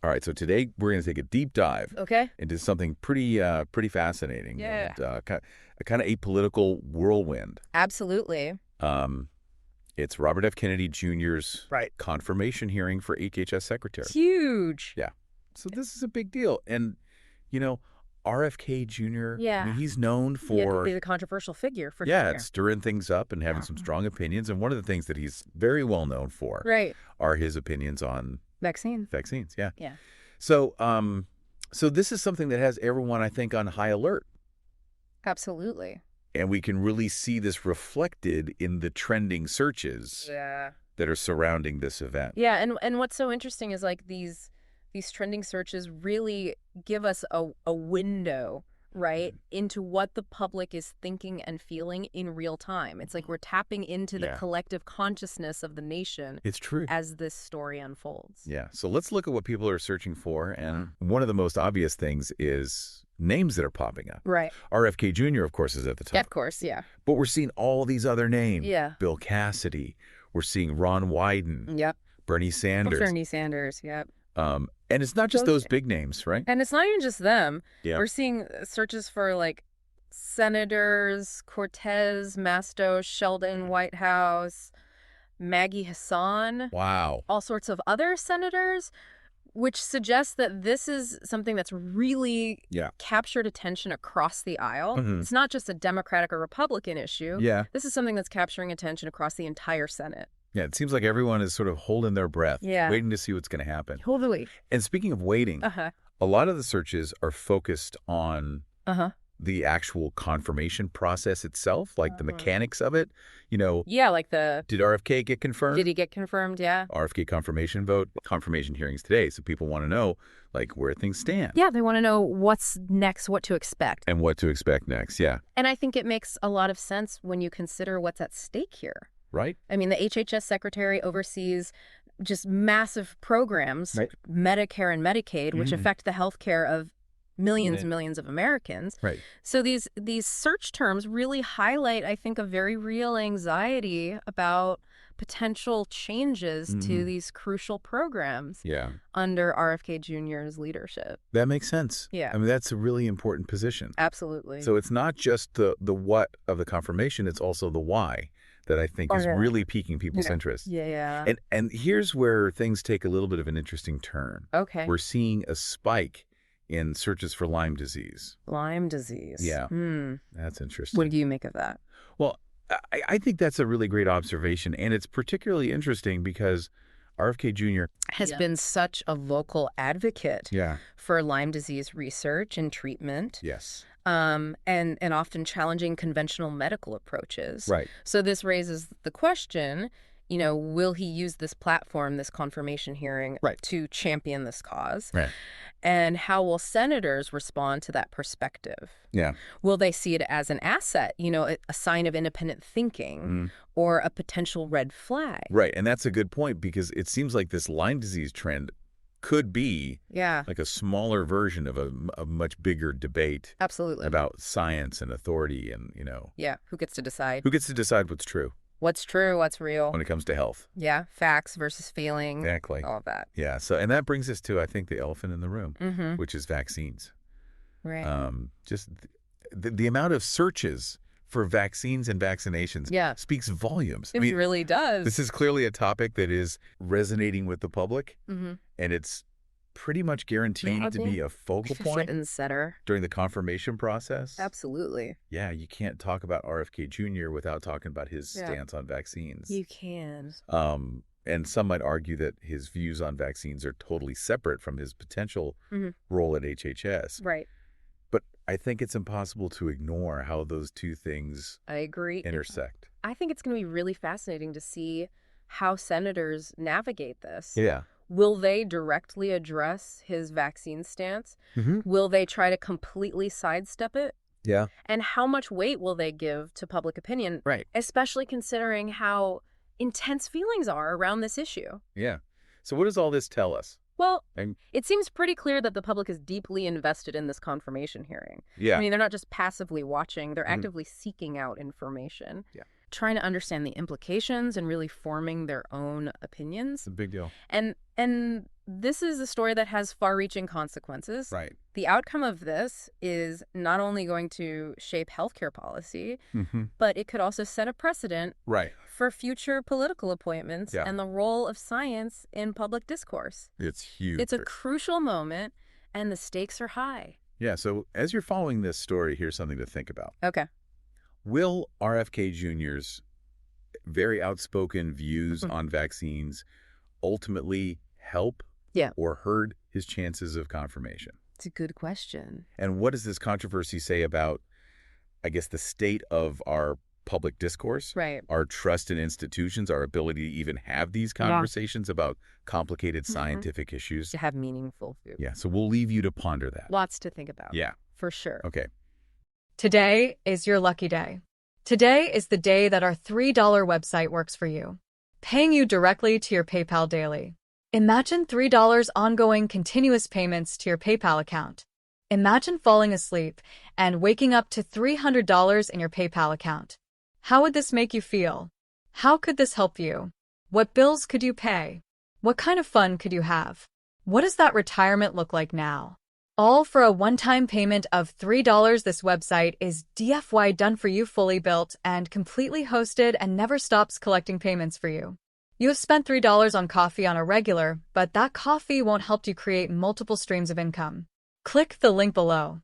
All right, so today we're going to take a deep dive into something pretty fascinating. Yeah. And, a kind of apolitical whirlwind. Absolutely. It's Robert F. Kennedy Jr.'s Right. confirmation hearing for HHS Secretary. It's huge. Yeah. So this is a big deal. And, RFK Jr., Yeah. I mean, he's known for... He's a controversial figure, for sure. Yeah, stirring things up and having some strong opinions. And one of the things that he's very well known for are his opinions on... Vaccines, yeah. Yeah. So, so this is something that has everyone, I think, on high alert. Absolutely. And we can really see this reflected in the trending searches that are surrounding this event. Yeah, and what's so interesting is like these trending searches really give us a window, right, into what the public is thinking and feeling in real time. It's like we're tapping into the collective consciousness of the nation. It's true. As this story unfolds. Yeah. So let's look at what people are searching for. And one of the most obvious things is names that are popping up. Right. RFK Jr., of course, is at the top. Yeah, of course, yeah. But we're seeing all these other names. Yeah. Bill Cassidy. We're seeing Ron Wyden. Yep. Bernie Sanders. Bernie Sanders, yep. And it's not just those big names, right? And it's not even just them. Yeah. We're seeing searches for like senators, Cortez, Masto, Sheldon, Whitehouse, Maggie Hassan. Wow. All sorts of other senators, which suggests that this is something that's really captured attention across the aisle. It's not just a Democratic or Republican issue. Yeah. This is something that's capturing attention across the entire Senate. Yeah, it seems like everyone is sort of holding their breath, Yeah. waiting to see what's going to happen. Totally. And speaking of waiting, a lot of the searches are focused on the actual confirmation process itself, like the mechanics of it. Yeah, like did RFK get confirmed? Did he get confirmed? Yeah. RFK confirmation vote, confirmation hearings today. So people want to know, like, where things stand. Yeah, they want to know what's next, what to expect. And what to expect next, yeah. And I think it makes a lot of sense when you consider what's at stake here. Right. I mean, the HHS Secretary oversees just massive programs, Medicare and Medicaid, which affect the health care of millions and millions of Americans. Right. So these search terms really highlight, I think, a very real anxiety about potential changes to these crucial programs under RFK Jr.'s leadership. That makes sense. Yeah. I mean, that's a really important position. Absolutely. So it's not just the what of the confirmation, it's also the why that I think is really piquing people's interest. Yeah. And here's where things take a little bit of an interesting turn. Okay. We're seeing a spike in searches for Lyme disease. Lyme disease. Yeah. That's interesting. What do you make of that? Well, I think that's a really great observation. And it's particularly interesting because RFK Jr. has been such a vocal advocate Yeah. for Lyme disease research and treatment. Yes. And often challenging conventional medical approaches. Right. So this raises the question, will he use this platform, this confirmation hearing, to champion this cause? Right. And how will senators respond to that perspective? Yeah. Will they see it as an asset, a sign of independent thinking, or a potential red flag? Right. And that's a good point because it seems like this Lyme disease trend could be like a smaller version of a much bigger debate. Absolutely. About science and authority and, Yeah. Who gets to decide? Who gets to decide what's true? What's true, what's real. When it comes to health. Yeah. Facts versus feeling. Exactly. All of that. Yeah. So, and that brings us to, I think, the elephant in the room, which is vaccines. Right. Just the amount of searches for vaccines and vaccinations speaks volumes. It really does. This is clearly a topic that is resonating with the public, and it's pretty much guaranteed to be a focal point during the confirmation process. Absolutely. Yeah, you can't talk about RFK Jr. without talking about his stance on vaccines. You can. And some might argue that his views on vaccines are totally separate from his potential role at HHS. Right. But I think it's impossible to ignore how those two things intersect. I think it's going to be really fascinating to see how senators navigate this. Yeah. Will they directly address his vaccine stance? Will they try to completely sidestep it? Yeah. And how much weight will they give to public opinion? Right. Especially considering how intense feelings are around this issue. Yeah. So what does all this tell us? Well, it seems pretty clear that the public is deeply invested in this confirmation hearing. Yeah. I mean, they're not just passively watching, they're actively seeking out information. Yeah. trying to understand the implications and really forming their own opinions. It's a big deal. And this is a story that has far-reaching consequences. Right. The outcome of this is not only going to shape healthcare policy, but it could also set a precedent for future political appointments and the role of science in public discourse. It's huge. It's a crucial moment, and the stakes are high. Yeah, so as you're following this story, here's something to think about. Okay. Will RFK Jr.'s very outspoken views on vaccines ultimately help or hurt his chances of confirmation? It's a good question. And what does this controversy say about, I guess, the state of our public discourse, our trust in institutions, our ability to even have these conversations about complicated scientific issues? To have meaningful food. Yeah, so we'll leave you to ponder that. Lots to think about. Yeah. For sure. Okay. Today is your lucky day. Today is the day that our $3 website works for you, paying you directly to your PayPal daily. Imagine $3 ongoing continuous payments to your PayPal account. Imagine falling asleep and waking up to $300 in your PayPal account. How would this make you feel? How could this help you? What bills could you pay? What kind of fun could you have? What does that retirement look like now? All for a one-time payment of $3. This website is DFY done for you, fully built and completely hosted, and never stops collecting payments for you. You have spent $3 on coffee on a regular, but that coffee won't help you create multiple streams of income. Click the link below.